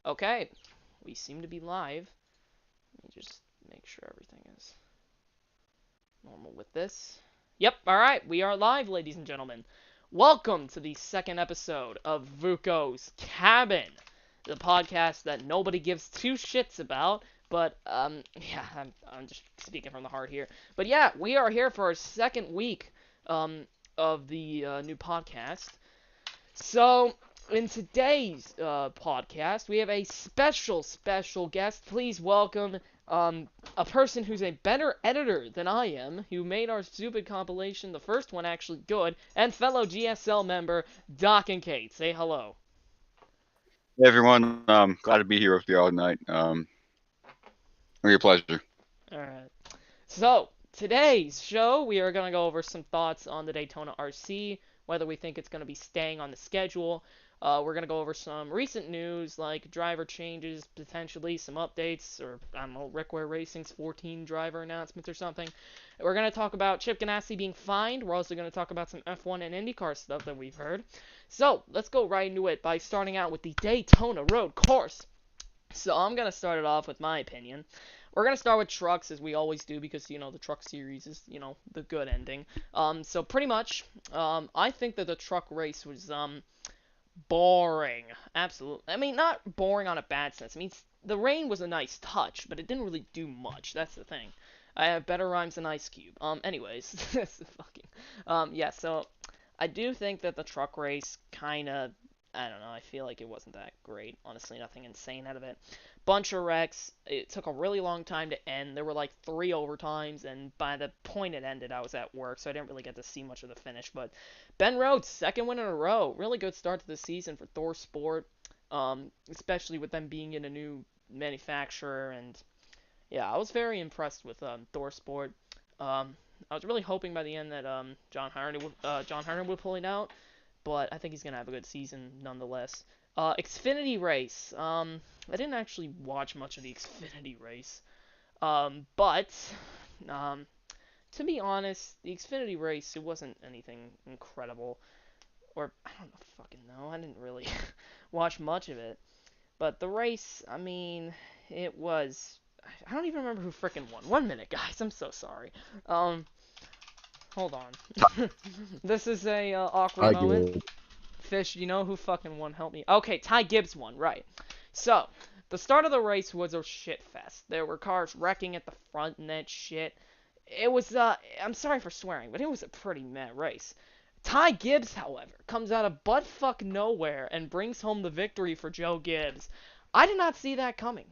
Okay, we seem to be live. Let me just make sure everything is normal with this. Yep, alright, we are live, ladies and gentlemen. Welcome to the second episode of Vucko's Cabin, the podcast that nobody gives two shits about, but, yeah, I'm just speaking from the heart here. But yeah, we are here for our second week, of the, new podcast. So, in today's podcast, we have a special guest. Please welcome a person who's a better editor than I am, who made our stupid compilation, the first one actually good, and fellow GSL member, Dacinch8. Say hello. Hey everyone, glad to be here with you all night. Really a pleasure. Alright. So, today's show, we are going to go over some thoughts on the Daytona RC, whether we think it's going to be staying on the schedule. We're going to go over some recent news, like driver changes, potentially some updates, or, I don't know, Rick Ware Racing's 14 driver announcements or something. We're going to talk about Chip Ganassi being fined. We're also going to talk about some F1 and IndyCar stuff that we've heard. So, let's go right into it by starting out with the Daytona Road Course. So, I'm going to start it off with my opinion. We're going to start with trucks, as we always do, because, you know, the truck series is, you know, the good ending. So pretty much, I think that the truck race was, boring. Absolutely. I mean, not boring on a bad sense. I mean, the rain was a nice touch, but it didn't really do much. That's the thing. I have better rhymes than Ice Cube. Anyways, that's yeah, so I do think that the truck race kind of, I don't know, I feel like it wasn't that great. Honestly, nothing insane out of it. Bunch of wrecks. It took a really long time to end. There were like 3 overtimes, and by the point it ended, I was at work, so I didn't really get to see much of the finish. But Ben Rhodes, second win in a row. Really good start to the season for Thor Sport, especially with them being in a new manufacturer. And yeah, I was very impressed with Thor Sport. I was really hoping by the end that John Harner would pull it out, but I think he's gonna have a good season nonetheless. Xfinity race. I didn't actually watch much of the Xfinity race, but to be honest, the Xfinity race, it wasn't anything incredible, or I don't fucking know. I didn't really watch much of it, but the race, I mean, it was. I don't even remember who frickin' won. 1 minute, guys. I'm so sorry. Hold on. This is a awkward I moment. get it. Fish, you know who fucking won? Help me. Okay, Ty Gibbs won, right. So, the start of the race was a shit fest. There were cars wrecking at the front and that shit. It was, I'm sorry for swearing, but it was a pretty meh race. Ty Gibbs, however, comes out of buttfuck nowhere and brings home the victory for Joe Gibbs. I did not see that coming.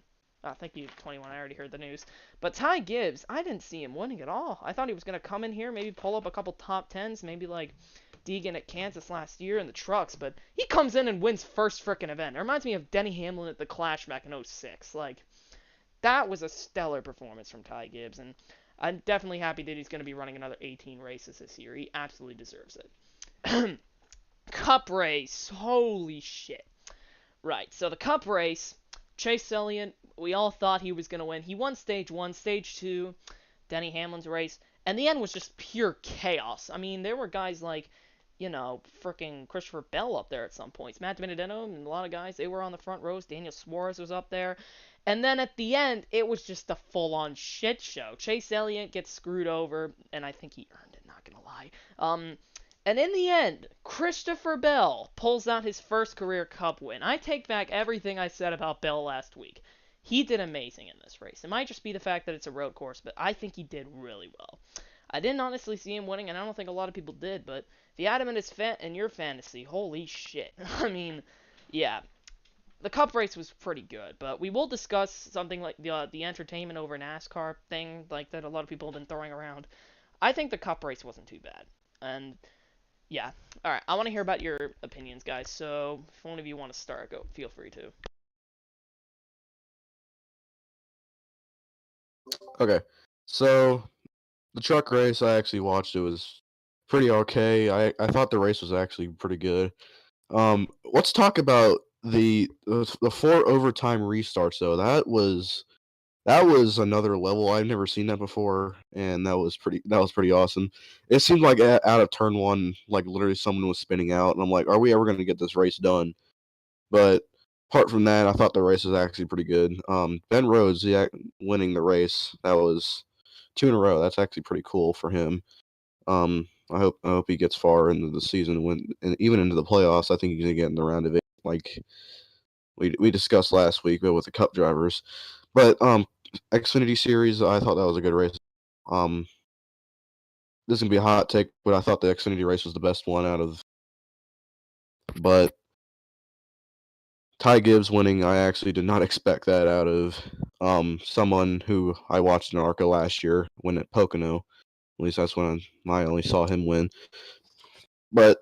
Thank you, 21. I already heard the news. But Ty Gibbs, I didn't see him winning at all. I thought he was going to come in here, maybe pull up a couple top 10s, maybe like Deegan at Kansas last year in the trucks, but he comes in and wins first frickin' event. It reminds me of Denny Hamlin at the Clash back in '06. Like, that was a stellar performance from Ty Gibbs, and I'm definitely happy that he's going to be running another 18 races this year. He absolutely deserves it. Cup race. Holy shit. Right, so the Cup race, Chase Elliott, we all thought he was going to win. He won stage 1, stage 2, Denny Hamlin's race, and the end was just pure chaos. I mean, there were guys like, you know, freaking Christopher Bell up there at some points. Matt Benedetto and a lot of guys, they were on the front rows. Daniel Suarez was up there. And then at the end, it was just a full-on shit show. Chase Elliott gets screwed over, and I think he earned it, not gonna lie. And in the end, Christopher Bell pulls out his first career Cup win. I take back everything I said about Bell last week. He did amazing in this race. It might just be the fact that it's a road course, but I think he did really well. I didn't honestly see him winning, and I don't think a lot of people did, but if you had him in your fantasy, holy shit. I mean, yeah. The Cup race was pretty good, but we will discuss something like the entertainment over NASCAR thing, like that a lot of people have been throwing around. I think the Cup race wasn't too bad, and yeah. Alright, I want to hear about your opinions, guys, so if one of you want to start, go, feel free to. Okay, so the truck race I actually watched. It was pretty okay. I thought the race was actually pretty good. Let's talk about the 4 overtime restarts though. That was another level. I've never seen that before, and that was pretty awesome. It seemed like out of turn one, like literally someone was spinning out, and I'm like, are we ever going to get this race done? But apart from that, I thought the race was actually pretty good. Ben Rhodes, winning the race, that was 2 in a row. That's actually pretty cool for him. I hope he gets far into the season, and even into the playoffs. I think he's gonna get in the round of 8, like we discussed last week, but with the Cup drivers. But Xfinity Series, I thought that was a good race. This is gonna be a hot take, but I thought the Xfinity race was the best one out of. But Ty Gibbs winning, I actually did not expect that out of someone who I watched in ARCA last year win at Pocono. At least that's when I only saw him win. But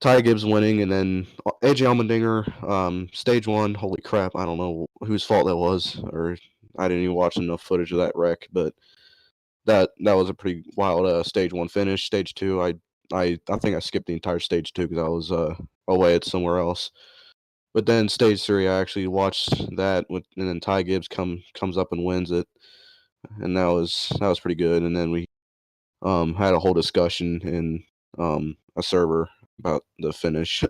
Ty Gibbs winning, and then AJ Allmendinger, stage 1. Holy crap! I don't know whose fault that was, or I didn't even watch enough footage of that wreck. But that was a pretty wild stage 1 finish. Stage 2, I think I skipped the entire stage 2 because I was away at somewhere else. But then stage 3, I actually watched that, and then Ty Gibbs comes up and wins it, and that was pretty good. And then we had a whole discussion in a server about the finish.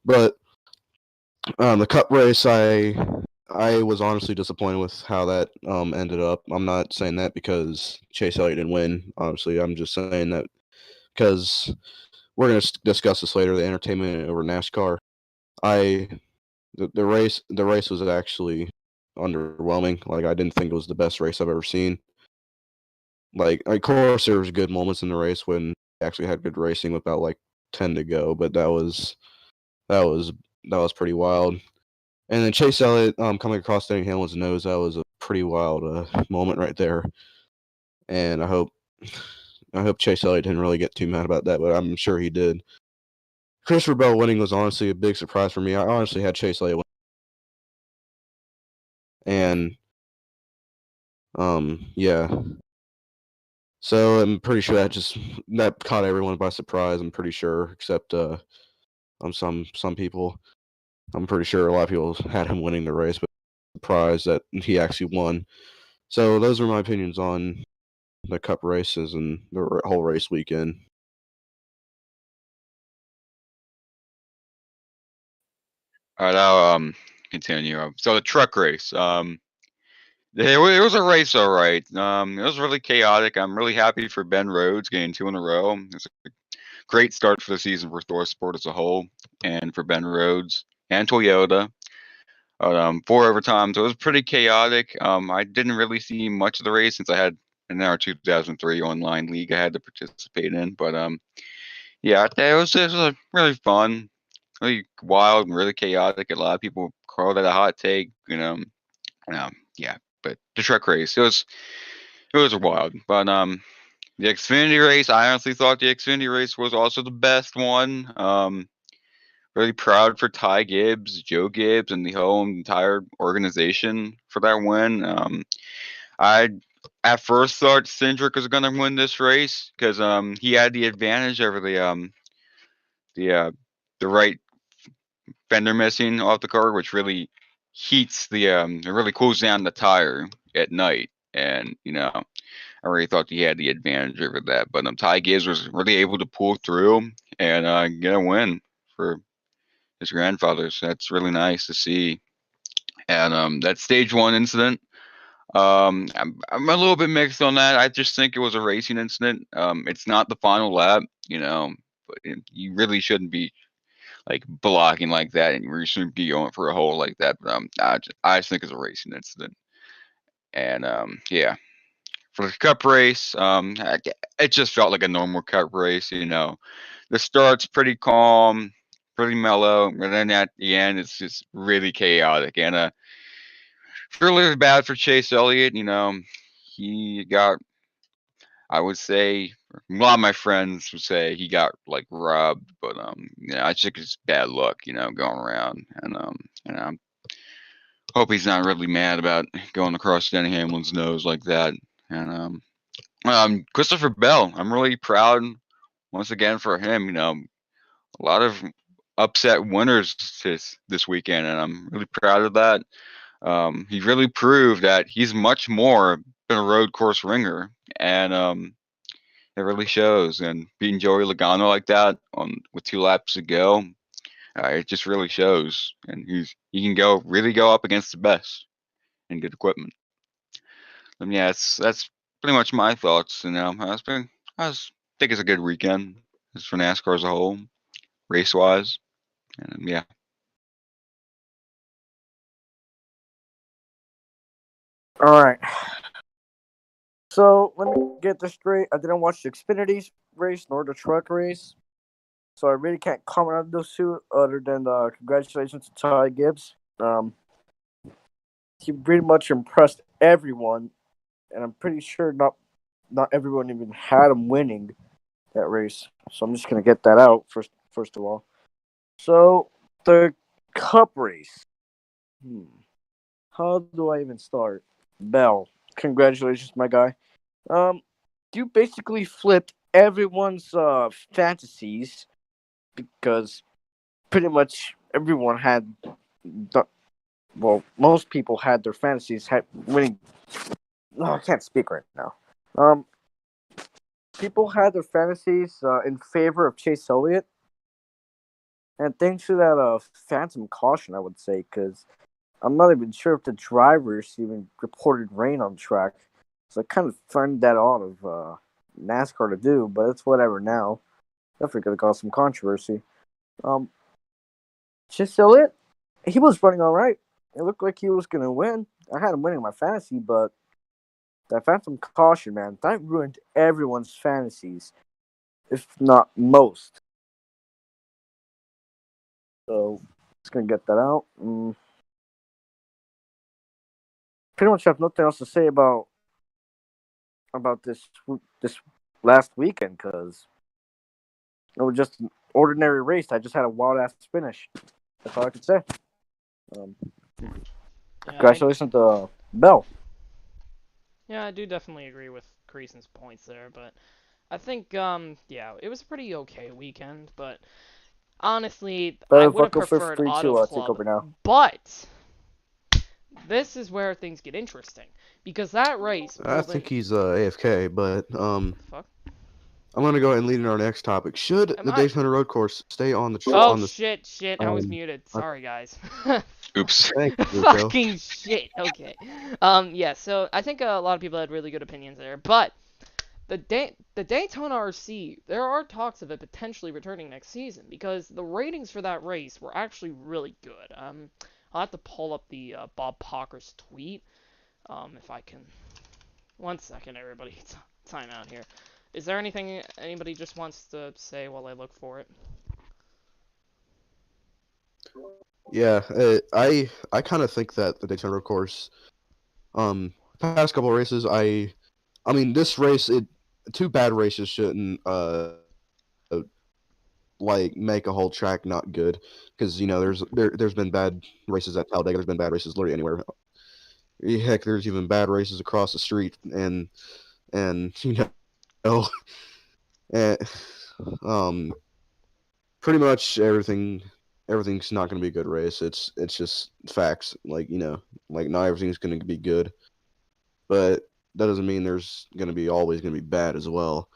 But the Cup race, I was honestly disappointed with how that ended up. I'm not saying that because Chase Elliott didn't win. Obviously, I'm just saying that because we're going to discuss this later. The entertainment over NASCAR. The race was actually underwhelming. Like, I didn't think it was the best race I've ever seen. Like, of course, there was good moments in the race when they actually had good racing with about like 10 to go, but that was pretty wild. And then Chase Elliott coming across Denny Hamlin's nose, that was a pretty wild moment right there. And I hope Chase Elliott didn't really get too mad about that, but I'm sure he did. Christopher Bell winning was honestly a big surprise for me. I honestly had Chase Elliott win. And yeah. So I'm pretty sure that caught everyone by surprise. I'm pretty sure, except some people. I'm pretty sure a lot of people had him winning the race, but surprised that he actually won. So those are my opinions on the Cup races and the whole race weekend. All right, I'll continue. So the truck race. It was a race, all right. It was really chaotic. I'm really happy for Ben Rhodes getting 2 in a row. It's a great start for the season for Thor Sport as a whole, and for Ben Rhodes and Toyota. 4 overtimes. So it was pretty chaotic. I didn't really see much of the race since I had in our 2003 online league I had to participate in. But yeah, it was really fun, really wild, and really chaotic. A lot of people called it a hot take, yeah. But the truck race, it was wild. But the Xfinity race, I honestly thought the Xfinity race was also the best one. Really proud for Ty Gibbs, Joe Gibbs, and the whole entire organization for that win. I at first thought Cindric was going to win this race because he had the advantage over the right fender missing off the car, which really heats it really cools down the tire at night, and I really thought he had the advantage over that. But Ty Gibbs was really able to pull through and get a win for his grandfather. So that's really nice to see. And that stage 1 incident, I'm a little bit mixed on that. I just think it was a racing incident. It's not the final lap, but you really shouldn't be like blocking like that, and you shouldn't be going for a hole like that. But I just think it's a racing incident. And yeah, for the Cup race, it just felt like a normal Cup race. The start's pretty calm, pretty mellow, and then at the end, it's just really chaotic. And it's really bad for Chase Elliott. He got, I would say, a lot of my friends would say he got like robbed, but I think it's bad luck, going around. And I hope he's not really mad about going across Denny Hamlin's nose like that. And Christopher Bell, I'm really proud once again for him. A lot of upset winners this weekend, and I'm really proud of that. He really proved that he's much more than a road course ringer, and it really shows. And beating Joey Logano like that with 2 laps to go, It just really shows, and he can really go up against the best and good equipment. Yeah, that's pretty much my thoughts. I think it's a good weekend just for NASCAR as a whole, race wise, and yeah. All right. So let me get this straight. I didn't watch the Xfinity race nor the truck race, so I really can't comment on those two other than congratulations to Ty Gibbs. He pretty much impressed everyone, and I'm pretty sure not everyone even had him winning that race. So I'm just gonna get that out first of all. So the Cup race. How do I even start? Bell, congratulations, my guy. Um, you basically flipped everyone's fantasies because pretty much everyone had, most people had their fantasies winning. No, I can't speak right now. Um, people had their fantasies in favor of Chase Elliott, and thanks to that phantom caution, I would say, because I'm not even sure if the drivers even reported rain on track. So I kind of find that odd of NASCAR to do, but it's whatever now. Definitely going to cause some controversy. Um, Chase Elliott, he was running all right. It looked like he was going to win. I had him winning my fantasy, but that phantom caution, man, that ruined everyone's fantasies, if not most. So just going to get that out. Pretty much have nothing else to say about this last weekend because it was just an ordinary race. I just had a wild ass finish. That's all I could say. Yeah, Congratulations to Bell. I do definitely agree with Creason's points there, but I think, it was a pretty okay weekend, but honestly, I would have Vucko for preferred free Auto to take Club, over now. but this is where things get interesting, because that race I pulled in... think he's AFK, but Fuck? I'm gonna go ahead and lead in our next topic. Should Am the I... Daytona Road Course stay on the Oh, on the shit, I was um? muted. uh, Sorry, guys. Oops. Thank you, Vucko. Fucking shit, okay. So I think a lot of people had really good opinions there, but the Daytona RC, there are talks of it potentially returning next season because the ratings for that race were actually really good. I'll have to pull up the Bob Pocker's tweet. If I can. 1 second, everybody. Time out here. Is there anything anybody just wants to say while I look for it? Yeah, I kind of think that the Daytona Road Course, past couple of races, I mean this race, two bad races shouldn't like make a whole track not good because there's been bad races at Talladega, there's been bad races literally anywhere. Heck, there's even bad races across the street, and know, and, pretty much everything's not going to be a good race. It's just facts. Like not everything's going to be good, but that doesn't mean there's going to be always going to be bad as well.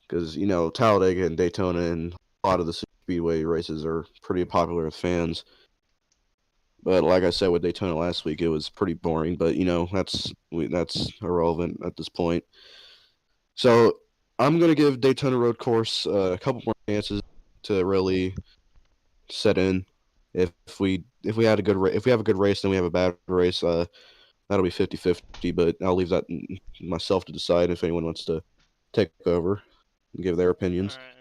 Because Talladega and Daytona and a lot of the speedway races are pretty popular with fans. But like I said with Daytona last week, it was pretty boring. But that's irrelevant at this point. So I'm gonna give Daytona Road Course a couple more chances to really set in. If we had a good if we have a good race, then we have a bad race. That'll be 50-50. But I'll leave that myself to decide if anyone wants to take over and give their opinions. Alright.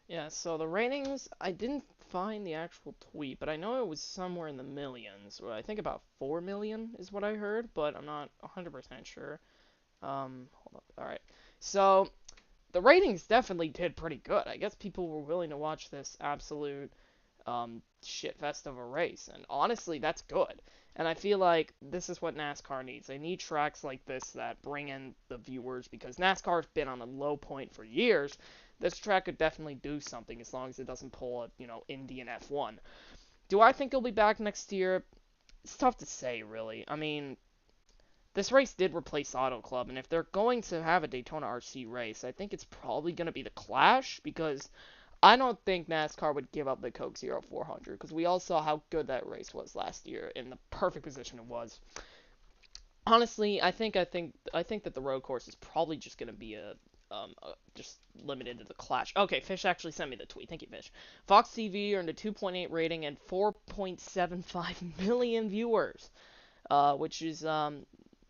Yeah, so the ratings, I didn't find the actual tweet, but I know it was somewhere in the millions. I think about 4 million is what I heard, but I'm not 100% sure. Hold up. Alright. So, the ratings definitely did pretty good. I guess people were willing to watch this absolute shit fest of a race, and honestly, that's good. And I feel like this is what NASCAR needs. They need tracks like this that bring in the viewers because NASCAR's been on a low point for years. This track could definitely do something as long as it doesn't pull a, Indy and F1. Do I think it'll be back next year? It's tough to say, really. I mean, this race did replace Auto Club, and if they're going to have a Daytona RC race, I think it's probably going to be the Clash because I don't think NASCAR would give up the Coke Zero 400 because we all saw how good that race was last year in the perfect position it was. Honestly, I think that the road course is probably just gonna be just limited to the Clash. Okay, Fish actually sent me the tweet. Thank you, Fish. Fox TV earned a 2.8 rating and 4.75 million viewers, which is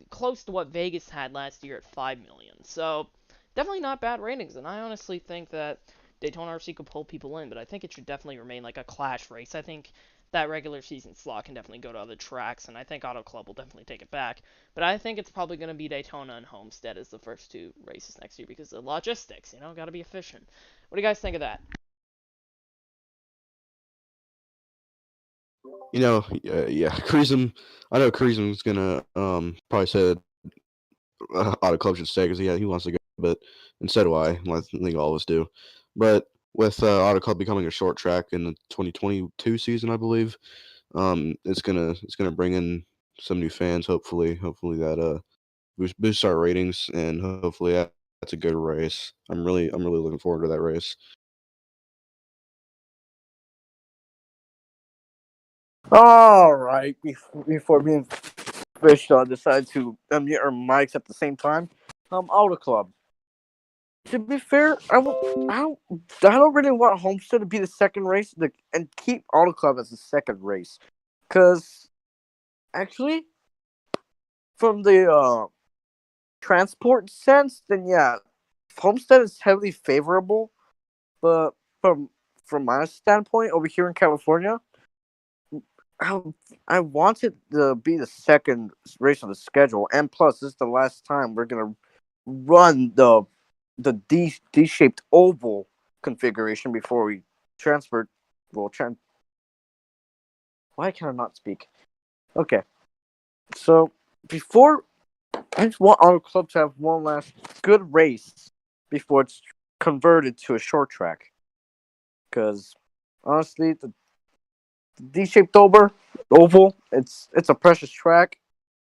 close to what Vegas had last year at 5 million. So definitely not bad ratings, and I honestly think that Daytona RC could pull people in, but I think it should definitely remain like a Clash race. I think that regular season slot can definitely go to other tracks, and I think Auto Club will definitely take it back. But I think it's probably going to be Daytona and Homestead as the first two races next year because of logistics, got to be efficient. What do you guys think of that? Yeah, Cruisem. I know Cruisem's gonna probably say that Auto Club should stay because he wants to go, but and so do I. I think all of us do. But with Auto Club becoming a short track in the 2022 season, I believe, it's gonna bring in some new fans. Hopefully that boosts our ratings, and hopefully that's a good race. I'm really looking forward to that race. All right, before me and Fish decide to unmute our mics at the same time, Auto Club. To be fair, I don't really want Homestead to be the second race and keep Auto Club as the second race, because actually, from the transport sense, then yeah, Homestead is heavily favorable, but from my standpoint over here in California, I, I want it to be the second race on the schedule, and plus, this is the last time we're gonna run the D-shaped oval configuration before we transfer. Well, why can I not speak? Okay, so before I just want Auto Club to have one last good race before it's converted to a short track. Because honestly, the D-shaped oval, it's a precious track.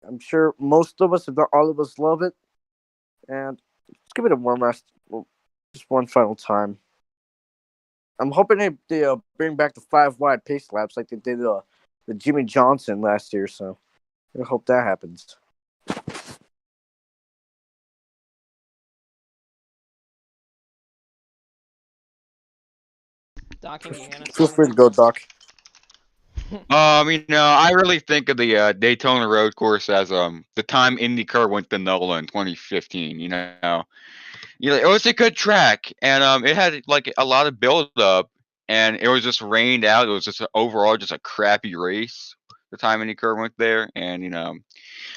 I'm sure most of us, if not all of us, love it. And let's give it a just one final time. I'm hoping they bring back the 5 wide pace laps like they did the Jimmy Johnson last year. So I hope that happens. Doc, can you Feel free to go, Doc. I really think of the Daytona Road Course as the time IndyCar went to NOLA in 2015. It was a good track, and it had like a lot of build up, and it was just rained out. It was just overall just a crappy race. The time IndyCar went there, and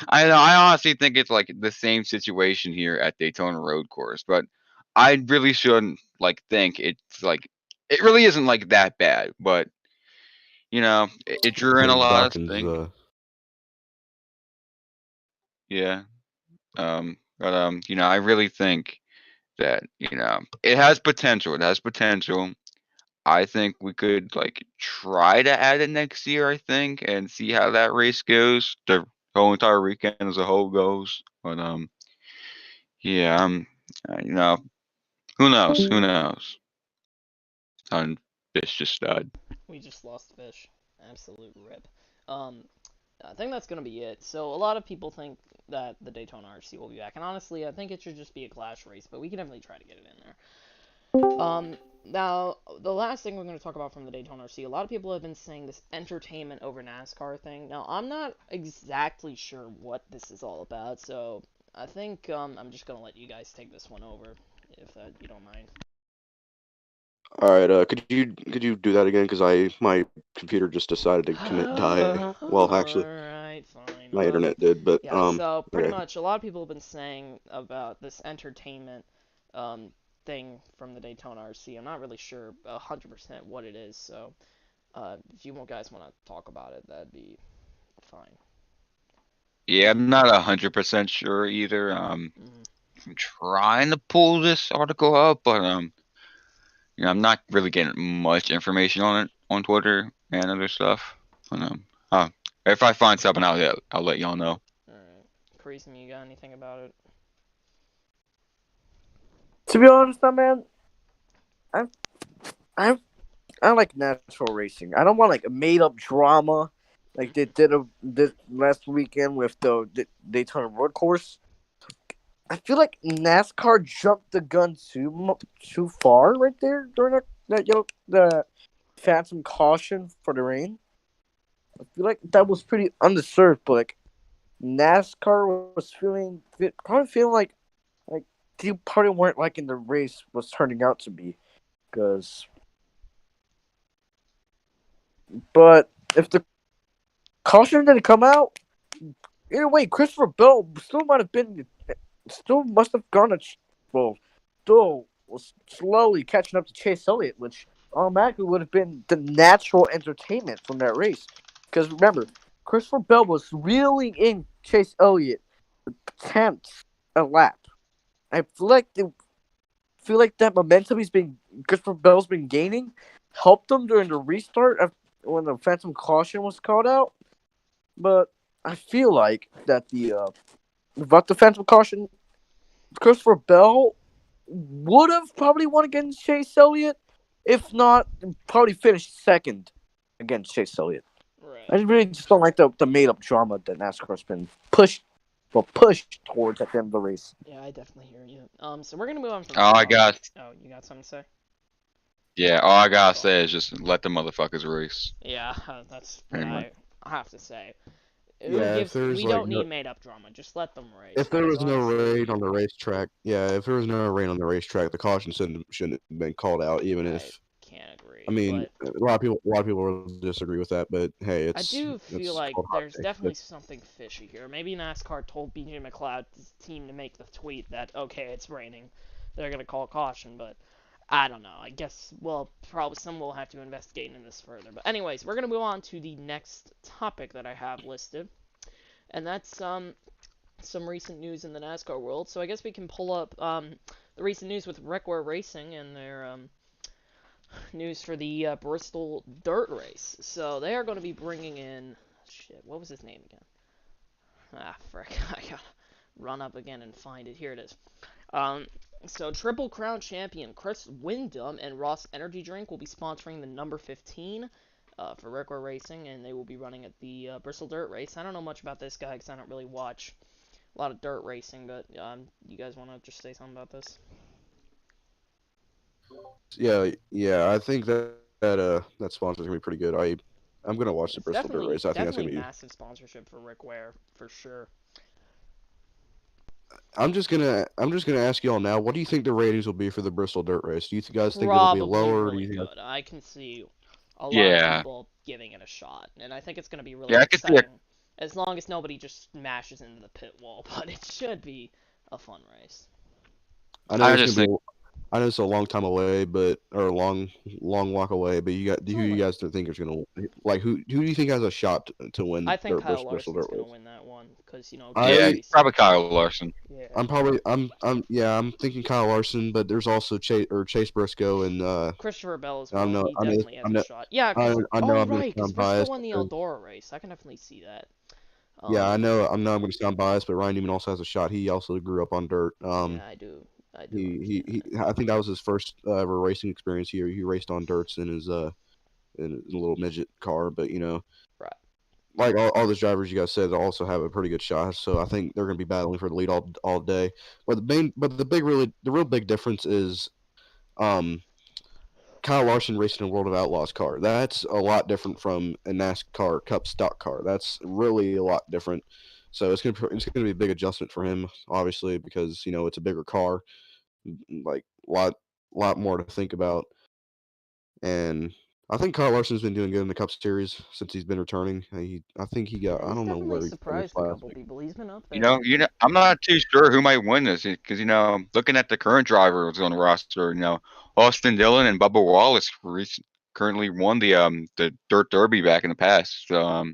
I honestly think it's like the same situation here at Daytona Road Course, but I really shouldn't think it's like it really isn't like that bad, but it I drew in a think lot of Dawkins. things. Yeah. But I really think that it has potential. It has potential. I think we could try to add it next year. I think and see how that race goes. The whole entire weekend as a whole goes. But yeah. Who knows? Who knows? Ton Fish just died. We just lost Fish. Absolute rip. Um, I think that's gonna be it. So a lot of people think that the Daytona RC will be back, and honestly, I think it should just be a Clash race, but we can definitely try to get it in there. Now the last thing we're going to talk about from the Daytona RC, a lot of people have been saying this entertainment over NASCAR thing. Now I'm not exactly sure what this is all about, so I think I'm just gonna let you guys take this one over, if you don't mind. All right, could you do that again? Because my computer just decided to commit die. Well, actually, Alright, fine. my internet did, but Yeah, so pretty okay. much a lot of people have been saying about this entertainment thing from the Daytona RC. I'm not really sure 100% what it is, so if you guys want to talk about it, that'd be fine. Yeah, I'm not 100% sure either. Mhm. I'm trying to pull this article up, but I'm not really getting much information on it on Twitter and other stuff. But, if I find something out, I'll let y'all know. Alright. Crazy, you got anything about it? To be honest, man, I I like natural racing. I don't want like a made up drama like they did this last weekend with the Daytona Road Course. I feel like NASCAR jumped the gun too far right there during the phantom caution for the rain. I feel like that was pretty undeserved, but like NASCAR was probably feeling like they probably weren't liking the race was turning out to be, because. But if the caution didn't come out, either way, Christopher Bell still must have gone still was slowly catching up to Chase Elliott, which automatically would have been the natural entertainment from that race. Because remember, Christopher Bell was reeling in Chase Elliott tenths a lap. I feel like that momentum Christopher Bell's been gaining helped him during the restart when the phantom caution was called out. But I feel like that without the phantom caution, Christopher Bell would have probably won against Chase Elliott. If not, probably finished second against Chase Elliott. Right. I really just don't like the made up drama that NASCAR's been pushed towards at the end of the race. Yeah, I definitely hear you. So we're gonna move on from. All I got. Oh, you got something to say? Yeah, all I gotta say is just let the motherfuckers race. Yeah, that's what Anyway. I have to say. We don't need made up drama. Just let them race. If there was That's no honestly- rain on the racetrack, if there was no rain on the racetrack, the caution shouldn't have been called out. Even if can't agree. I mean, but a lot of people will disagree with that, but hey, I do feel it's like called hot there's take, definitely something fishy here. Maybe NASCAR told BJ McLeod's team to make the tweet that okay, it's raining, they're gonna call caution, but I don't know. I guess probably some will have to investigate into this further. But anyways, we're gonna move on to the next topic that I have listed, and that's some recent news in the NASCAR world. So I guess we can pull up the recent news with Wreckwear Racing and their news for the Bristol Dirt Race. So they are going to be bringing in what was his name again? Ah, frick! I gotta run up again and find it. Here it is. So Triple Crown champion Chris Windom and Ross Energy Drink will be sponsoring the number 15 for Wreckwear Racing, and they will be running at the Bristol Dirt Race. I don't know much about this guy because I don't really watch a lot of dirt racing, but you guys want to just say something about this? Yeah, I think that sponsor's gonna be pretty good. I'm gonna watch the Bristol Dirt Race. I think that's gonna be massive sponsorship for Rick Ware for sure. I'm just gonna ask you all now. What do you think the ratings will be for the Bristol Dirt Race? Do you guys think it'll be lower? Really or do you good. I can see a lot of people giving it a shot, and I think it's gonna be really exciting. As long as nobody just smashes into the pit wall, but it should be a fun race. I know it's a long time away, or a long walk away. But who you guys think is gonna who do you think has a shot to win? I think Kyle Bristol Larson's Dirt gonna Race? win that one because probably Kyle Larson. Yeah. I'm thinking Kyle Larson, but there's also Chase Briscoe and Christopher Bell as I well. He definitely has a shot. Yeah, I know right, because Briscoe biased won the Eldora race. I can definitely see that. Yeah, I know I'm going to sound biased, but Ryan Newman also has a shot. He also grew up on dirt. Yeah, I do. I think that was his first ever racing experience. He raced on dirts in his in a little midget car, but right. Like all those drivers you guys said also have a pretty good shot. So I think they're going to be battling for the lead all day. But the real big difference is, Kyle Larson racing a World of Outlaws car. That's a lot different from a NASCAR Cup stock car. That's really a lot different. So it's gonna be a big adjustment for him, obviously, because it's a bigger car, like lot more to think about. And I think Kyle Larson's been doing good in the Cup Series since he's been returning. I think he got I don't know where he surprised a couple people. He's been up there. I'm not too sure who might win this because looking at the current drivers on the roster, Austin Dillon and Bubba Wallace currently won the Dirt Derby back in the past. So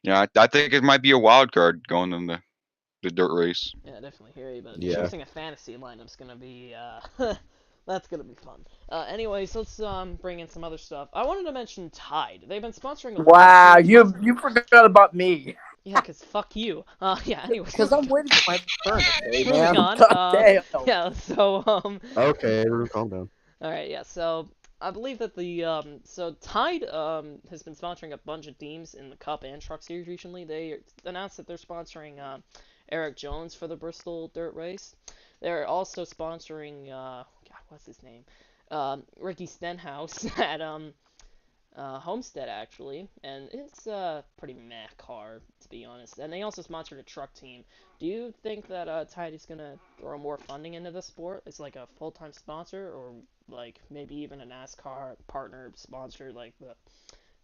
I think it might be a wild card going in the dirt race. Yeah, I definitely hear you. But Yeah. choosing a fantasy lineup's gonna be that's gonna be fun. Anyways, let's bring in some other stuff. I wanted to mention Tide. They've been sponsoring. Wow, you forgot about me. Yeah, cause fuck you. Yeah. Anyways, because I'm waiting for my turn. Okay, moving man. on. Yeah. So Okay, everyone, calm down. All right. Yeah. So I believe that the so Tide has been sponsoring a bunch of teams in the Cup and Truck Series recently. They announced that they're sponsoring Eric Jones for the Bristol Dirt Race. They're also sponsoring God, what's his name? Ricky Stenhouse at Homestead actually, and it's a pretty meh car to be honest. And they also sponsored a truck team. Do you think that Tide is gonna throw more funding into the sport? It's like a full-time sponsor, or like maybe even a NASCAR partner sponsor, like the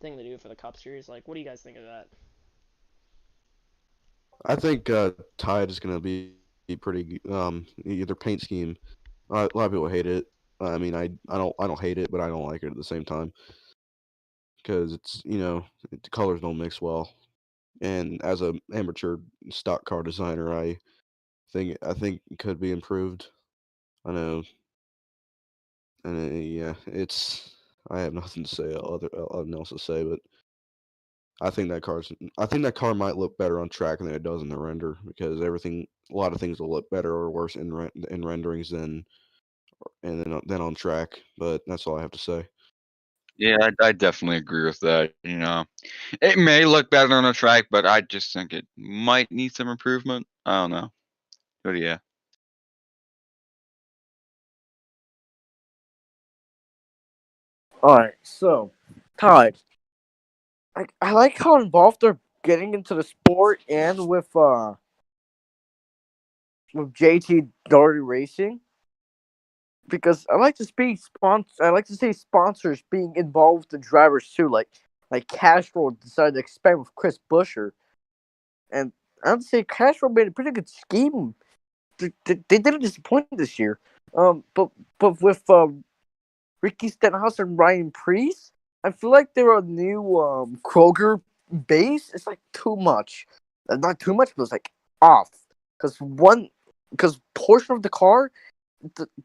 thing they do for the Cup Series? Like, what do you guys think of that? I think Tide is gonna be pretty either paint scheme. A lot of people hate it. I mean, I don't hate it, but I don't like it at the same time because it's the colors don't mix well. And as a amateur stock car designer, I think it could be improved. I know, and yeah, it's I have nothing to say nothing else to say, but I think that car might look better on track than it does in the render because a lot of things will look better or worse in renderings than on track. But that's all I have to say. Yeah, I definitely agree with that. It may look better on a track, but I just think it might need some improvement. I don't know. But yeah. All right, so Tide. I like how involved they're getting into the sport and with JT Doherty Racing because I like to see sponsors being involved with the drivers too, like Castro decided to expand with Chris Buescher, and I'd say Castro made a pretty good scheme. They didn't disappoint this year. But with Ricky Stenhouse and Ryan Priest, I feel like they're a new Kroger base. It's like too much, not too much, but it's like off because portion of the car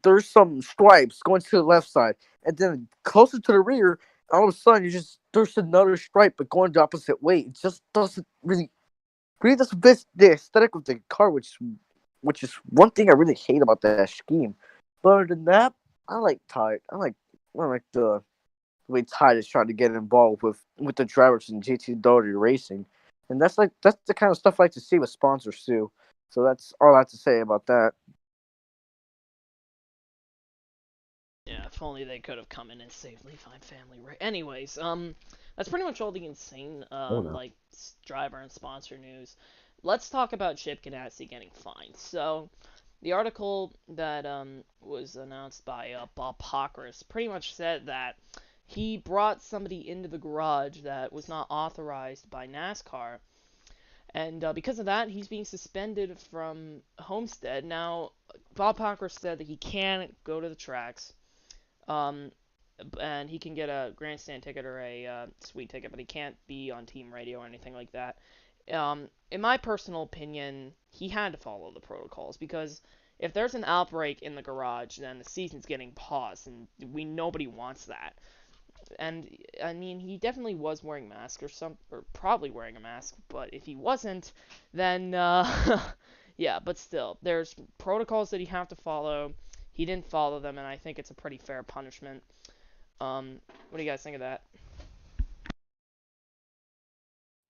there's some stripes going to the left side, and then closer to the rear, all of a sudden there's another stripe, but going the opposite way. It just doesn't really doesn't fit the aesthetic of the car, which is one thing I really hate about that scheme. But other than that, I like Tide. I like the way Tide is trying to get involved with the drivers in GT Doherty Racing, and that's the kind of stuff I like to see with sponsors too. So that's all I have to say about that. Yeah, if only they could have come in and saved Levi family, right? Anyways, that's pretty much all the insane, Oh no. driver and sponsor news. Let's talk about Chip Ganassi getting fined. So, the article that was announced by Bob Pockris pretty much said that he brought somebody into the garage that was not authorized by NASCAR, and because of that, he's being suspended from Homestead. Now, Bob Pockris said that he can go to the tracks, um, and he can get a grandstand ticket or a suite ticket, but he can't be on team radio or anything like that. In my personal opinion, he had to follow the protocols because if there's an outbreak in the garage, then the season's getting paused, and nobody wants that. And I mean, he definitely was wearing a mask or probably wearing a mask. But if he wasn't, then yeah. But still, there's protocols that you have to follow. He didn't follow them, and I think it's a pretty fair punishment. What do you guys think of that?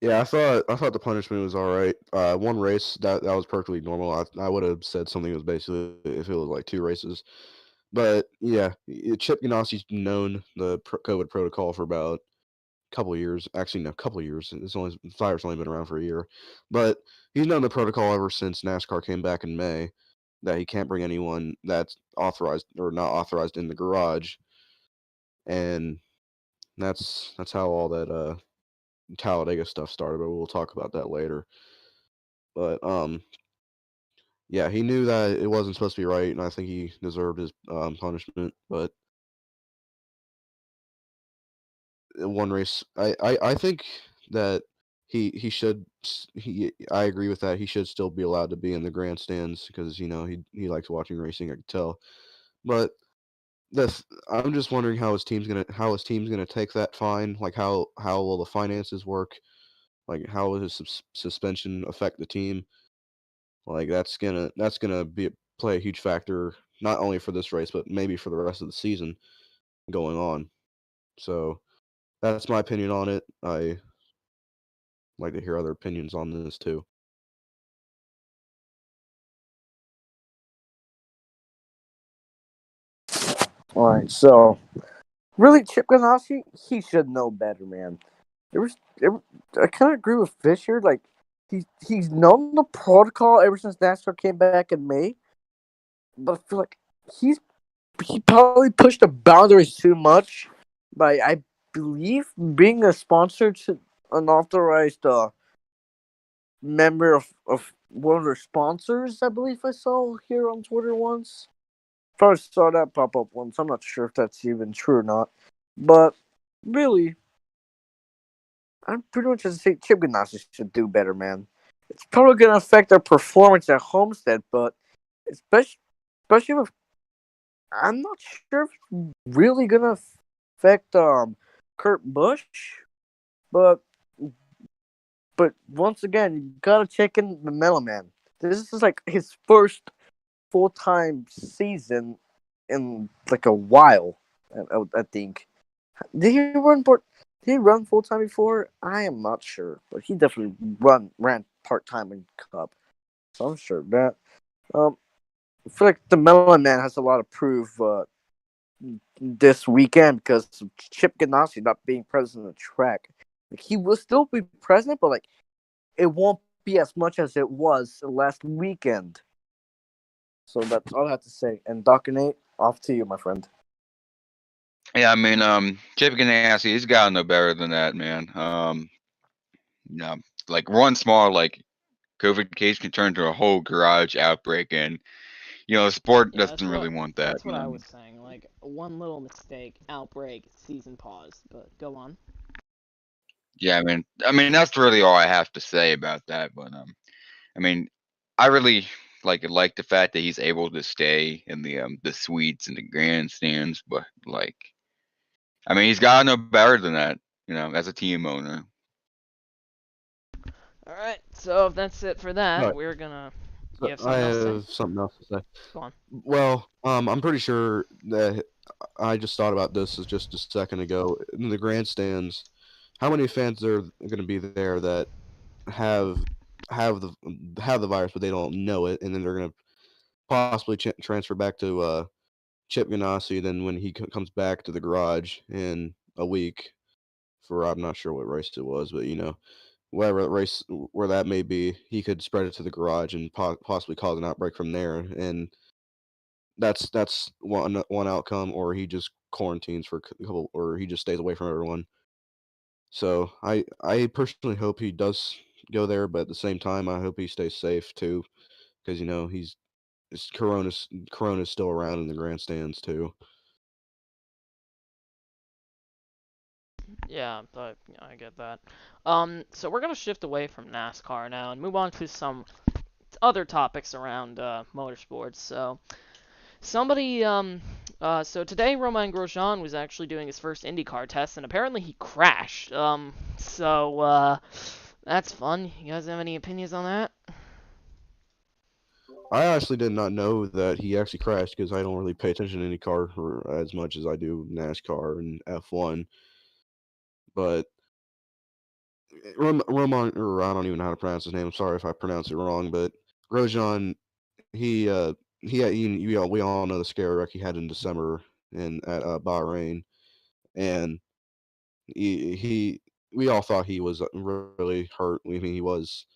Yeah, I thought the punishment was all right. One race that was perfectly normal. I would have said something was basically if it was like two races. But yeah, Chip Ganassi's known the COVID protocol for about a couple of years. Actually, no, couple of years. Fire's only been around for a year, but he's known the protocol ever since NASCAR came back in May that he can't bring anyone that's authorized or not authorized in the garage, and that's how all that Talladega stuff started. But we'll talk about that later. But yeah, he knew that it wasn't supposed to be right, and I think he deserved his punishment. But one race, I think that he should I agree with that. He should still be allowed to be in the grandstands because he likes watching racing. I can tell, but I'm just wondering how his team's gonna take that fine. Like how will the finances work? Like how will his suspension affect the team? Like that's gonna play a huge factor not only for this race but maybe for the rest of the season going on. So that's my opinion on it. I like to hear other opinions on this too. All right, so really, Chip Ganassi, he should know better, man. I kind of agree with Fisher. Like, he's known the protocol ever since NASCAR came back in May, but I feel like he's he probably pushed the boundaries too much by, I believe, being a sponsor to unauthorized member of one of their sponsors. I believe I saw here on Twitter once. Probably saw that pop up once. I'm not sure if that's even true or not, but really, I'm pretty much just say Chip Ganassi should do better, man. It's probably gonna affect their performance at Homestead, but especially with, I'm not sure if it's really gonna affect Kurt Busch, but once again, you gotta check in the Mellow Man. This is like his first full time season in like a while. I think. Did he run part? Did he run full time before? I am not sure, but he definitely ran part time in Cup. So I'm sure of that. I feel like the Melon Man has a lot of proof this weekend because of Chip Ganassi not being present on the track. Like, he will still be present, but like it won't be as much as it was last weekend. So that's all I have to say. And Dacinch8, off to you, my friend. Yeah, I mean, Chip Ganassi, he's got to know better than that, man. You know, like one small like COVID case can turn into a whole garage outbreak, and the sport Yeah, doesn't really want that. that's what I was saying. Like one little mistake, outbreak, season pause. But go on. Yeah, I mean that's really all I have to say about that. But I mean, I really like the fact that he's able to stay in the suites and the grandstands. But like, I mean, he's got to know better than that. As a team owner. All right. So if that's it for that, Right. we're gonna. So You have I something else to say? have something else to say. Go on. Well, I'm pretty sure that I just thought about this just a second ago. In the grandstands, how many fans are going to be there that have have the have the virus, but they don't know it, and then they're going to possibly transfer back to Chip Ganassi. Then when he comes back to the garage in a week for, I'm not sure what race it was, but whatever race where that may be, he could spread it to the garage and possibly cause an outbreak from there. And that's one outcome, or he just quarantines for a couple, or he just stays away from everyone. So I personally hope he does go there, but at the same time, I hope he stays safe too, because Corona's still around in the grandstands too. Yeah, but I get that. So we're gonna shift away from NASCAR now and move on to some other topics around motorsports. So today Romain Grosjean was actually doing his first IndyCar test, and apparently he crashed. That's fun. You guys have any opinions on that? I actually did not know that he actually crashed because I don't really pay attention to IndyCar as much as I do NASCAR and F1. But Roman, or I don't even know how to pronounce his name. I'm sorry if I pronounce it wrong, but Grosjean, he we all know the scary wreck he had in December in at Bahrain, and he we all thought he was really hurt. I mean, he was.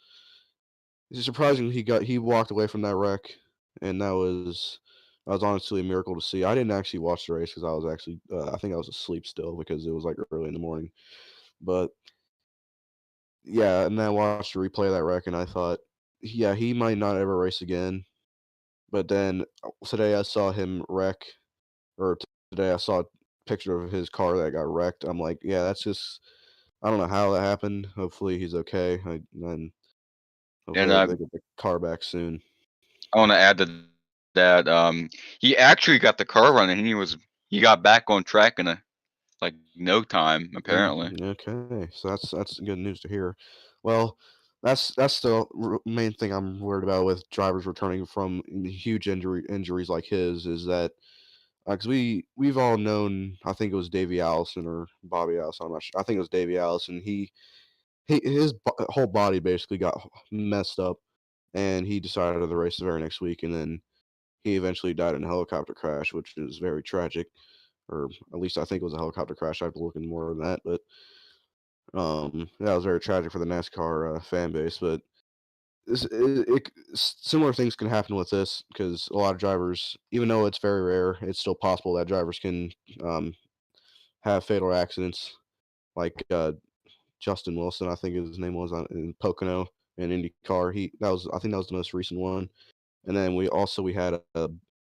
It's surprising he walked away from that wreck, and that was honestly a miracle to see. I didn't actually watch the race because I was actually I think I was asleep still because it was like early in the morning, but yeah, and then I watched the replay of that wreck, and I thought, yeah, he might not ever race again. But then today I saw him wreck, or today I saw a picture of his car that got wrecked. I'm like, yeah, that's just, I don't know how that happened. Hopefully he's okay, and And hopefully they get the car back soon. I want to add to that. He actually got the car running. He got back on track in no time apparently. Okay, so that's good news to hear. Well, that's the main thing I'm worried about with drivers returning from huge injuries like his, is that because we've all known. I think it was Davey Allison or Bobby Allison. I'm not sure. I think it was Davey Allison. His whole body basically got messed up, and he decided to race the very next week, and then he eventually died in a helicopter crash, which is very tragic. Or at least I think it was a helicopter crash. I have to look into more than that, but that was very tragic for the NASCAR fan base. But similar things can happen with this because a lot of drivers, even though it's very rare, it's still possible that drivers can have fatal accidents. Like Justin Wilson, I think his name was in Pocono and IndyCar. I think that was the most recent one. And then we had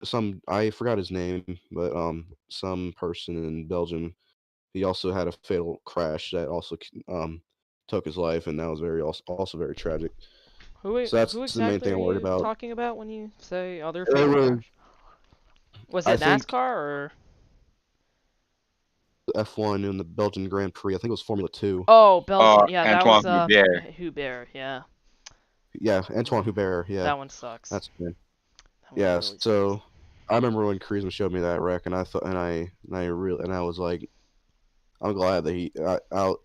some, I forgot his name, but some person in Belgium. He also had a fatal crash that also took his life, and that was also very tragic. So that's Who the main exactly thing are I'm worried you about. talking about when you say other It fatal was, crash? Was I it think, NASCAR or? F1 in the Belgian Grand Prix. I think it was Formula 2. Oh, Belgian. Yeah, that was Antoine Hubert. Hubert. Yeah. Yeah, Antoine Hubert. Yeah, That one sucks. that's good. That one Yeah, really sucks. so I remember when Kreisman showed me that wreck, and I thought, and I was like, I'm glad that he out,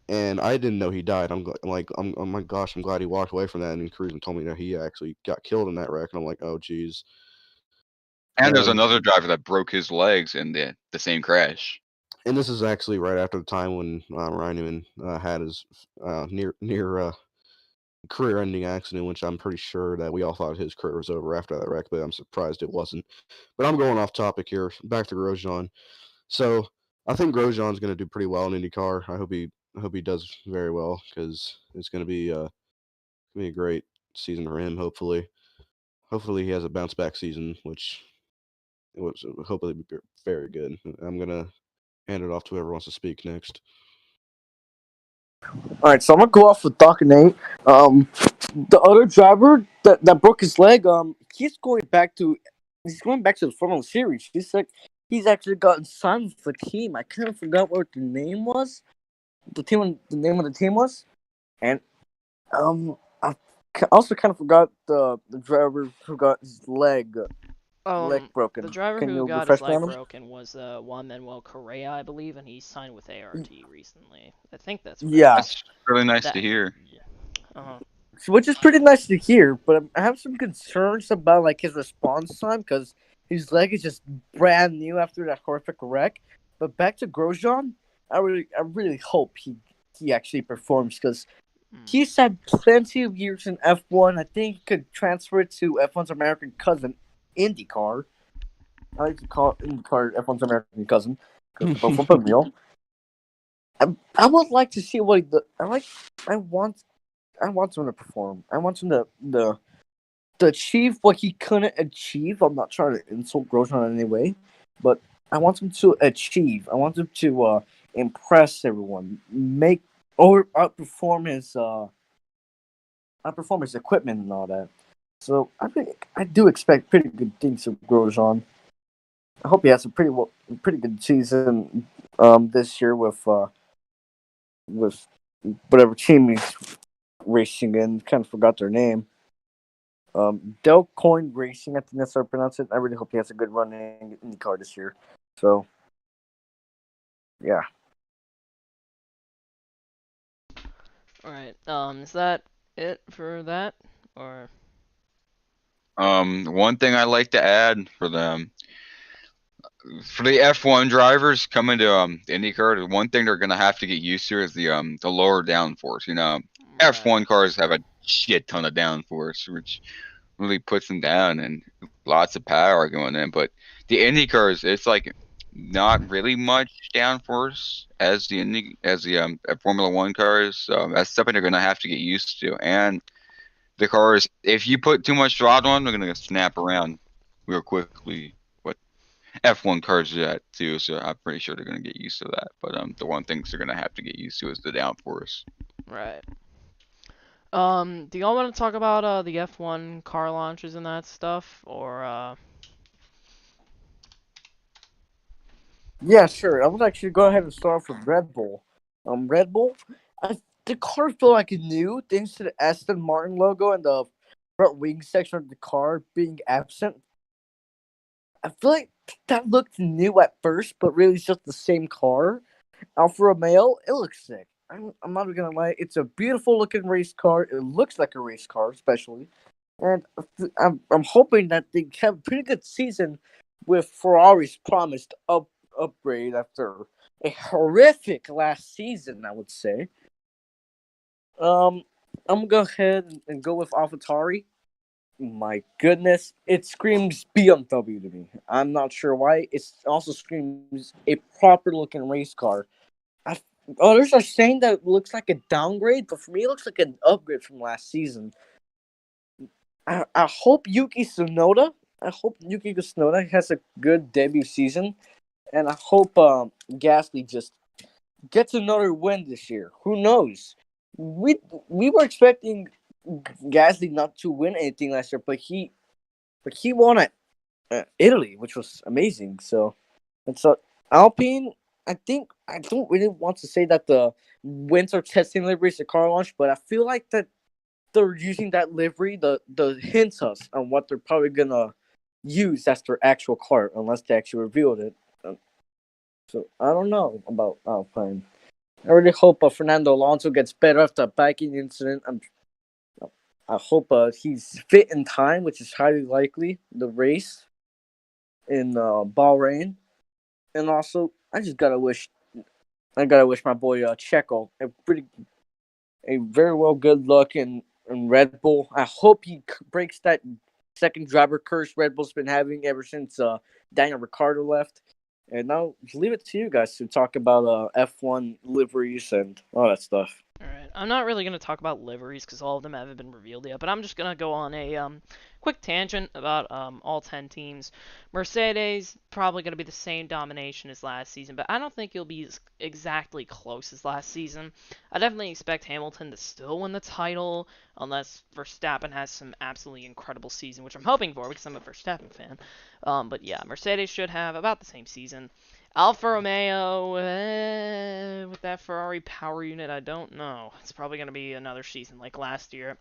and I didn't know he died. Oh my gosh, I'm glad he walked away from that. And Kreisman told me that he actually got killed in that wreck, and I'm like, oh geez. And there's And another driver that broke his legs in the same crash. and this is actually right after the time when Reinemann had his near career-ending accident, which I'm pretty sure that we all thought his career was over after that wreck, but I'm surprised it wasn't. But I'm going off topic here. Back to Grosjean. So I think Grosjean's going to do pretty well in IndyCar. I hope he does very well because it's going to be a great season for him. Hopefully he has a bounce back season, which it was hopefully be very good. I'm gonna hand it off to whoever wants to speak next. All right, so I'm gonna go off with Dacinch8. The other driver that broke his leg, he's going back to the Formula Series. He's actually gotten signed with the team. I kind of forgot what the name was. The name of the team was, and I also kind of forgot the driver who got his leg broken. The driver Can who you got his refresh me leg on him? broken was Juan Manuel Correa, I believe, and he signed with ART recently. I think that's what it Yeah, was. That's really nice That, to hear. uh-huh. which is pretty nice to hear, but I have some concerns about like his response time because his leg is just brand new after that horrific wreck. But back to Grosjean, I really hope he actually performs because he's had plenty of years in F1. I think he could transfer it to F1's American cousin, IndyCar. I like to call IndyCar F1's American cousin because they're both from Real. I would like to see what he does. I want him to perform. I want him to achieve what he couldn't achieve. I'm not trying to insult Grosjean in any way, but I want him to achieve. I want him to impress everyone, outperform his equipment and all that. So I do expect pretty good things of Grosjean. I hope he has a pretty good season this year with whatever team he's racing in. Kind of forgot their name. Del Coin Racing, I think that's how I pronounce it. I really hope he has a good run in IndyCar this year. So, yeah. Alright, is that it for that? Or One thing I like to add for them, for the F1 drivers coming to IndyCar, the one thing they're gonna have to get used to is the lower downforce. F1 cars have a shit ton of downforce, which really puts them down, and lots of power going in. But the Indy cars, it's like not really much downforce as the Formula One cars. So that's something they're gonna have to get used to. And the cars, if you put too much throttle on, they're gonna snap around real quickly. But F1 cars do that too, so I'm pretty sure they're gonna get used to that. But the one thing they're gonna have to get used to is the downforce. right. Do y'all want to talk about the F1 car launches and that stuff, or Yeah, sure. I would actually go ahead and start off with Red Bull. Red Bull, the car felt like new thanks to the Aston Martin logo and the front wing section of the car being absent. I feel like that looked new at first, but really it's just the same car. Alfa Romeo, it looks sick. I'm not gonna lie, it's a beautiful looking race car. It looks like a race car, especially, and I'm hoping that they have a pretty good season with Ferrari's promised upgrade after a horrific last season, I would say. Um, I'm gonna go ahead and go with AlphaTauri. My goodness, it screams BMW to me. I'm not sure why. It also screams a proper looking race car. Others are saying that it looks like a downgrade, but for me, it looks like an upgrade from last season. I hope Yuki Tsunoda. I hope Yuki Tsunoda has a good debut season, and I hope Gasly just gets another win this year. Who knows? We were expecting Gasly not to win anything last year, but he won at Italy, which was amazing. So Alpine, I think I don't really want to say that the winter testing livery is a car launch, but I feel like that they're using that livery the hints us on what they're probably gonna use as their actual car, unless they actually revealed it. So I don't know about Alpine. I really hope Fernando Alonso gets better after the biking incident. I hope he's fit in time, which is highly likely. The race in Bahrain, and also I gotta wish my boy Checo a very well good luck in Red Bull. I hope he breaks that second driver curse Red Bull's been having ever since Daniel Ricciardo left. And now leave it to you guys to talk about F1 liveries and all that stuff. Alright, I'm not really going to talk about liveries because all of them haven't been revealed yet, but I'm just going to go on a quick tangent about all 10 teams. Mercedes, probably going to be the same domination as last season, but I don't think it'll be exactly close as last season. I definitely expect Hamilton to still win the title, unless Verstappen has some absolutely incredible season, which I'm hoping for because I'm a Verstappen fan. But yeah, Mercedes should have about the same season. Alfa Romeo, with that Ferrari power unit, I don't know. It's probably going to be another season like last year.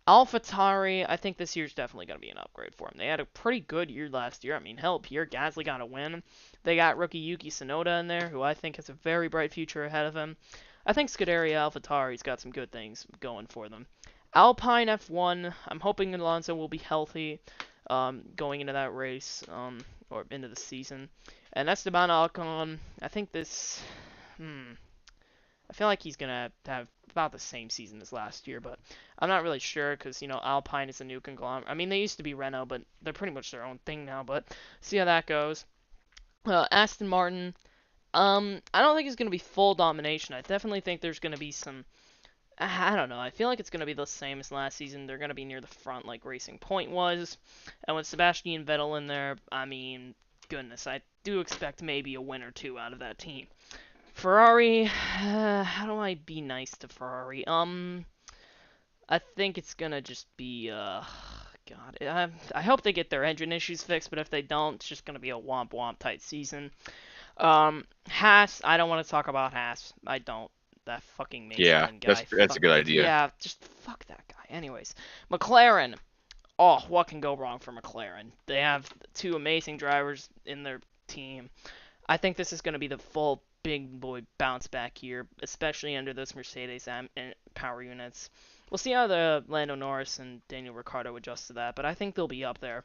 AlphaTauri, I think this year's definitely going to be an upgrade for them. They had a pretty good year last year. I mean, hell, Pierre Gasly got a win. They got rookie Yuki Tsunoda in there, who I think has a very bright future ahead of him. I think Scuderia AlphaTauri's got some good things going for them. Alpine F1, I'm hoping Alonso will be healthy going into that race or into the season. And Esteban Ocon, I think this... I feel like he's going to have about the same season as last year, but I'm not really sure because, Alpine is a new conglomerate. I mean, they used to be Renault, but they're pretty much their own thing now, but see how that goes. Aston Martin, I don't think it's going to be full domination. I definitely think there's going to be some... I don't know. I feel like it's going to be the same as last season. They're going to be near the front like Racing Point was. And with Sebastian Vettel in there, I mean, goodness, I do expect maybe a win or two out of that team. Ferrari, how do I be nice to Ferrari? I think it's going to just be, God, I hope they get their engine issues fixed, but if they don't, it's just going to be a womp-womp type season. Haas, I don't want to talk about Haas. I don't. That fucking Mason guy. That's a good idea. Yeah, just fuck that guy. Anyways, McLaren. Oh, what can go wrong for McLaren? They have two amazing drivers in their team. I think this is going to be the full big boy bounce back year, especially under those Mercedes and power units. We'll see how the Lando Norris and Daniel Ricciardo adjust to that, but I think they'll be up there.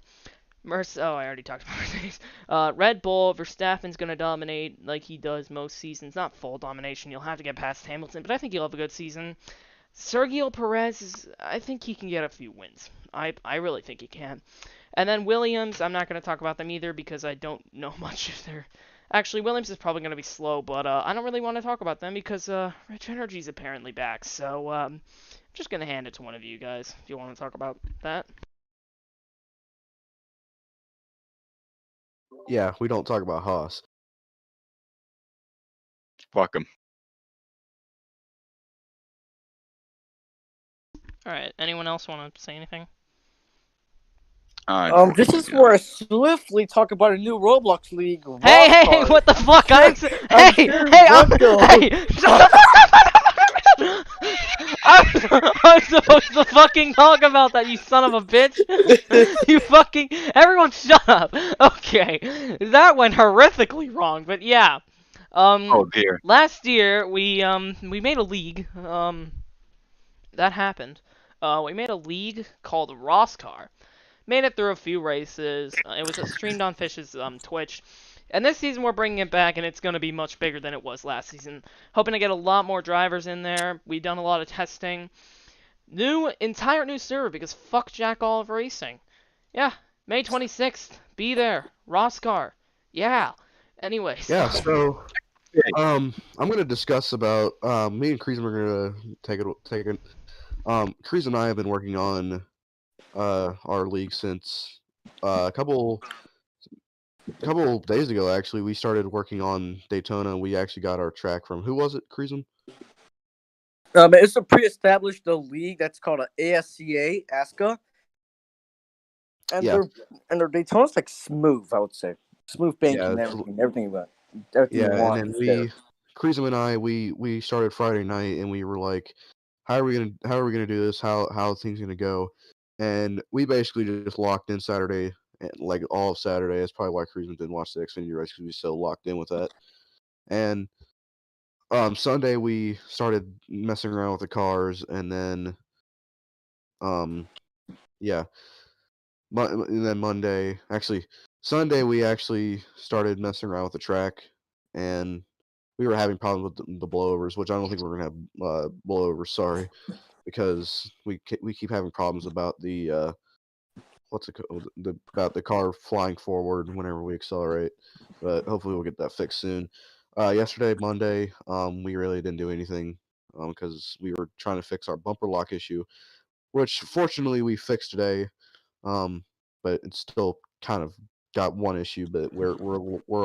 I already talked about Mercedes. Red Bull, Verstappen's going to dominate like he does most seasons. Not full domination. You'll have to get past Hamilton, but I think he'll have a good season. Sergio Perez, I think he can get a few wins. I really think he can. And then Williams, I'm not going to talk about them either because I don't know much if they're... Actually, Williams is probably going to be slow, but I don't really want to talk about them because Rich Energy's apparently back. So I'm just going to hand it to one of you guys if you want to talk about that. Yeah, we don't talk about Haas. Fuck him. Alright, anyone else want to say anything? This is where I swiftly talk about a new Roblox league. Hey, what the fuck? Hey, shut the fuck up! I'm supposed to fucking talk about that, you son of a bitch? You fucking... Everyone shut up! Okay, that went horrifically wrong, but yeah. Oh dear. Last year, we made a league, that happened. We made a league called NASCAR. Made it through a few races. It was streamed on Fish's Twitch. And this season we're bringing it back, and it's going to be much bigger than it was last season. Hoping to get a lot more drivers in there. We've done a lot of testing. Entire new server, because fuck Jack Olive Racing. Yeah, May 26th. Be there. NASCAR. Yeah. Anyways. Yeah, so I'm gonna discuss about me and Kreese are gonna take it. Kreese and I have been working on our league since a couple days ago. Actually, we started working on Daytona. We actually got our track from who was it, Kreese? It's a pre-established league that's called a ASCA, ASCA, and Yeah. their Daytona's like smooth. I would say smooth banking, Yeah, and everything you want. Everything you Yeah, want. and then is there. Kreese and I, we started Friday night, and we were like, how are we gonna do this? How are things gonna go? And we basically just locked in Saturday, like all of Saturday. That's probably why Kreese didn't watch the Xfinity race, because we so locked in with that. And Sunday we started messing around with the cars, and then yeah, and then Sunday we actually started messing around with the track, and we were having problems with the blowovers, which I don't think we're gonna have blowovers. Sorry, because we keep having problems about the about the car flying forward whenever we accelerate. But hopefully we'll get that fixed soon. Yesterday, Monday, we really didn't do anything because we were trying to fix our bumper lock issue, which fortunately we fixed today. But it's still kind of got one issue, but we're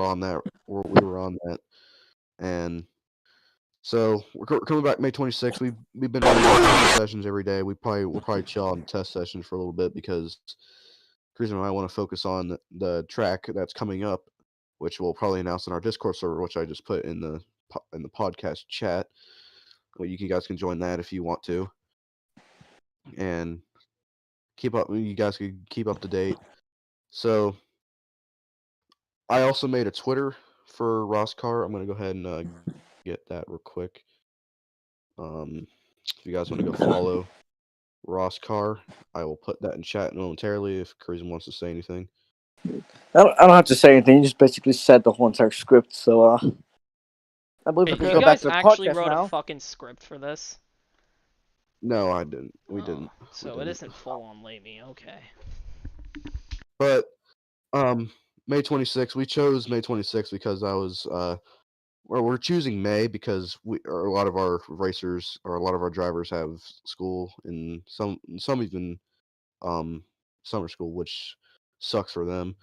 on that. We were on that, and so we're coming back May 26th. We've been running test sessions every day. We'll probably chill on test sessions for a little bit because Chris and I want to focus on the track that's coming up, which we'll probably announce in our Discord server, which I just put in the podcast chat. Well, you guys can join that if you want to, and keep up. You guys can keep up to date. So I also made a Twitter for NASCAR. I'm gonna go ahead and get that real quick. If you guys want to go follow NASCAR, I will put that in chat momentarily if Charisma wants to say anything. I don't have to say anything. You just basically said the whole entire script. So I believe we Wait, can you go back guys to the actually podcast wrote now. a fucking script for this? No, I didn't. We Oh, didn't. So it isn't full on Lamey, okay. But May 26th, we chose May 26th because I was we're choosing May because a lot of our racers or a lot of our drivers have school, and some even summer school, which sucks for them.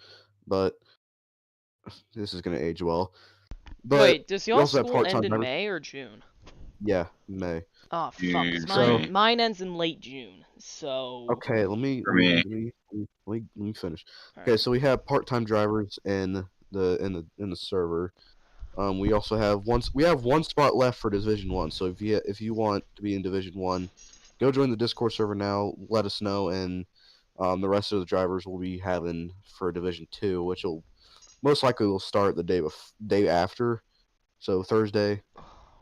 But this is gonna age well. But Wait, does we y'all also have school part-time end in drivers. May or June? Yeah, May. Oh fuck, 'cause So- mine ends in late June. So Okay, let me For me. finish. Okay, Alright. so we have part-time drivers in the server. We also have one spot left for Division 1. So if you want to be in Division 1, go join the Discord server now. Let us know, and the rest of the drivers will be having for Division 2, which will most likely will start the day after, so Thursday,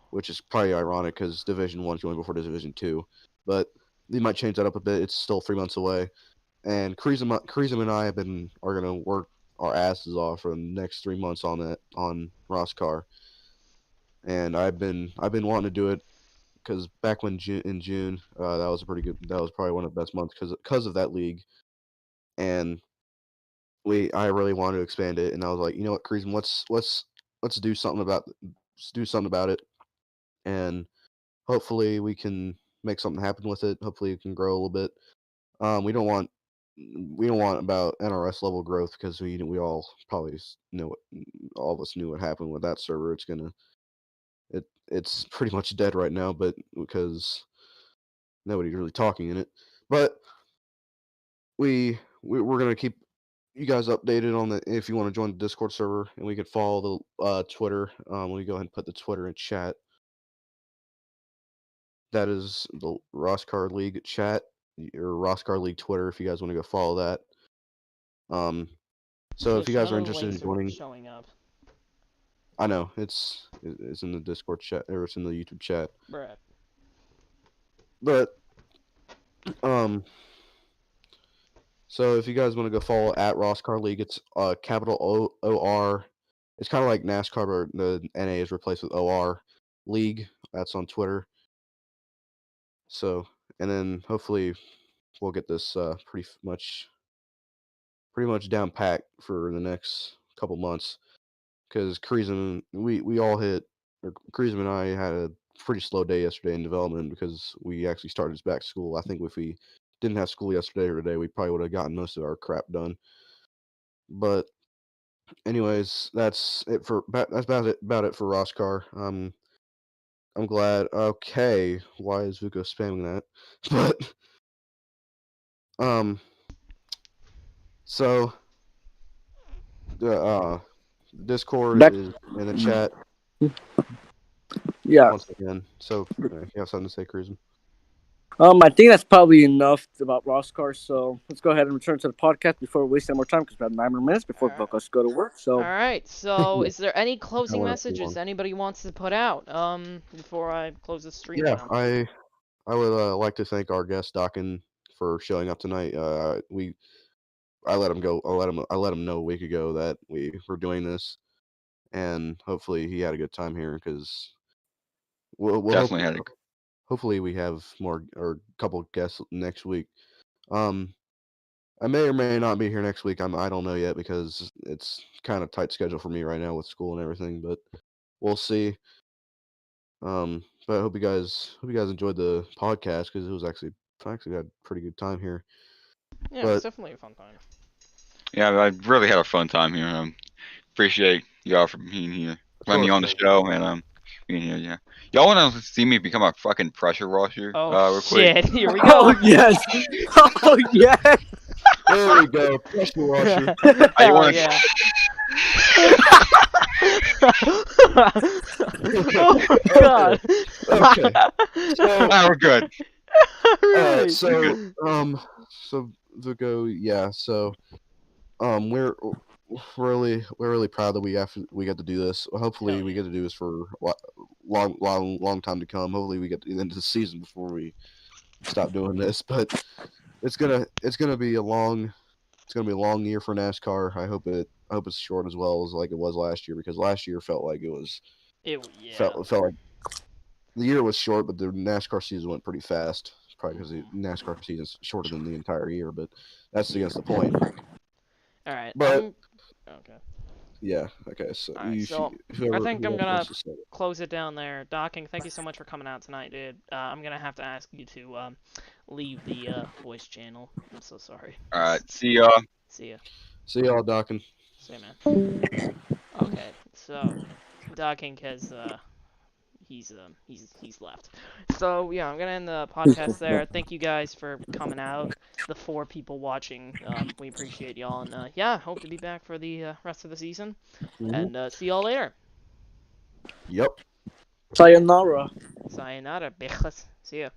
which is probably ironic because Division 1 is going before Division 2, but they might change that up a bit. It's still 3 months away, and Kreesum and I are gonna work our asses off for the next 3 months on NASCAR. And I've been wanting to do it because back in June, that was probably one of the best months because of that league, and I really wanted to expand it, and I was like, you know what, Kreesum, let's do something about it, and hopefully we can make something happen with it. Hopefully it can grow a little bit. We don't want about NRS level growth because we all probably know all of us knew what happened with that server. It's pretty much dead right now, but because nobody's really talking in it. But we're gonna keep you guys updated on the if you want to join the Discord server, and we can follow the Twitter. Let me go ahead and put the Twitter in chat. that is the NASCAR League chat or NASCAR League Twitter if you guys want to go follow that. So if There's you guys are no interested in links joining, showing up. I know it's in the Discord chat or it's in the YouTube chat. Bruh. But so if you guys want to go follow at NASCAR League, it's capital OR. It's kind of like NASCAR, but the NA is replaced with OR League. That's on Twitter. So and then hopefully we'll get this pretty much down packed for the next couple months. Because we all hit, or Kreisman and I had a pretty slow day yesterday in development because we actually started back to school. I think if we didn't have school yesterday or today, we probably would have gotten most of our crap done. But anyways, that's it for that's about it for Roscar. I'm glad. Okay, why is Vucko spamming that? But so the Discord Back. is in the chat Yeah. once again. So you have something to say, Cruising? I think that's probably enough about NASCAR. So let's go ahead and return to the podcast before we waste any more time because we have 9 more minutes before both of us go to work. So All right. So, Yeah. is there any closing went too messages long. anybody wants to put out before I close the stream Yeah, down? I would like to thank our guest Dacinch for showing up tonight. I let him go. I let him know a week ago that we were doing this, and hopefully he had a good time here because we'll Definitely had a hopefully we have more or a couple guests next week. I may or may not be here next week. I don't know yet because it's kind of tight schedule for me right now with school and everything, but we'll see. But I hope you guys enjoyed the podcast because it was actually I actually had a pretty good time here. Yeah, it was But definitely a fun time. Yeah, I really had a fun time here. Appreciate y'all for being here, letting me on the show, and being here. Yeah, y'all want to see me become a fucking pressure washer? Oh Real quick. shit! Here we Oh go. yes. Oh yes. there we go, pressure washer. Hell wanna- yeah. Oh my god. Okay. So, We're good. Alright. so Vucko, yeah. So, we're really proud that we get to do this. Hopefully, Hell we yeah. get to do this for a long time to come. Hopefully, we get to the end of the season before we stop doing this. But it's gonna be a long year for NASCAR. I hope it's short as well as like it was last year because last year felt like it was Yeah. felt like the year was short, but the NASCAR season went pretty fast. Probably because the NASCAR season's shorter than the entire year, but that's against the point. Alright. But Okay. yeah, okay. So Alright, you so whoever, I think I'm whoever gonna wants to say it. close it down there. Docking, thank you so much for coming out tonight, dude. I'm gonna have to ask you to leave the voice channel. I'm so sorry. All right, see y'all. See ya. See y'all, Dockin. See ya, man. Okay, so Docking has he's left. So yeah, I'm gonna end the podcast there. Thank you guys for coming out. The 4 people watching, we appreciate y'all, and yeah, hope to be back for the rest of the season. Mhm. And see y'all later. Yep. Sayonara. Sayonara, bitches. See ya.